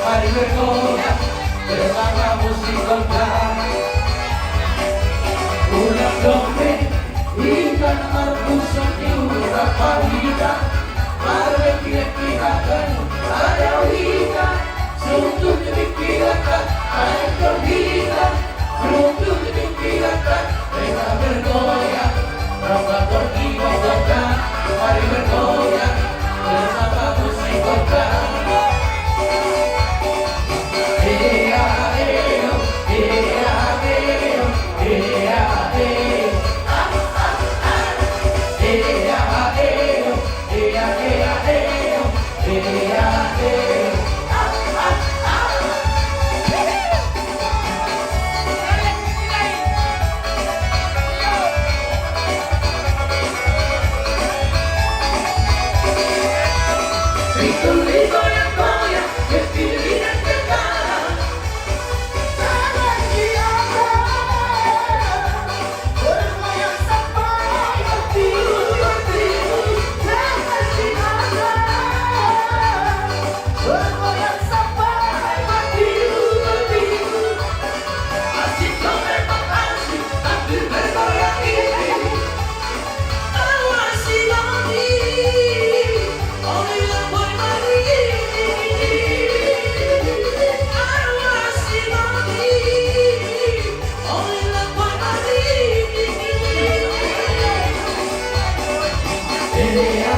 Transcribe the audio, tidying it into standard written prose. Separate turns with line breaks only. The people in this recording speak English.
mari bergoyang bersama musik kontra. Ulang dongeng ikan markusuk diurap palita, mari kira-kirakan ada wika, suntuk dipikirkan ada kerbita, suntuk dipikirkan mereka bergoyang, provokator ibu kontra, mari bergoyang bersama musik kontra. Yeah.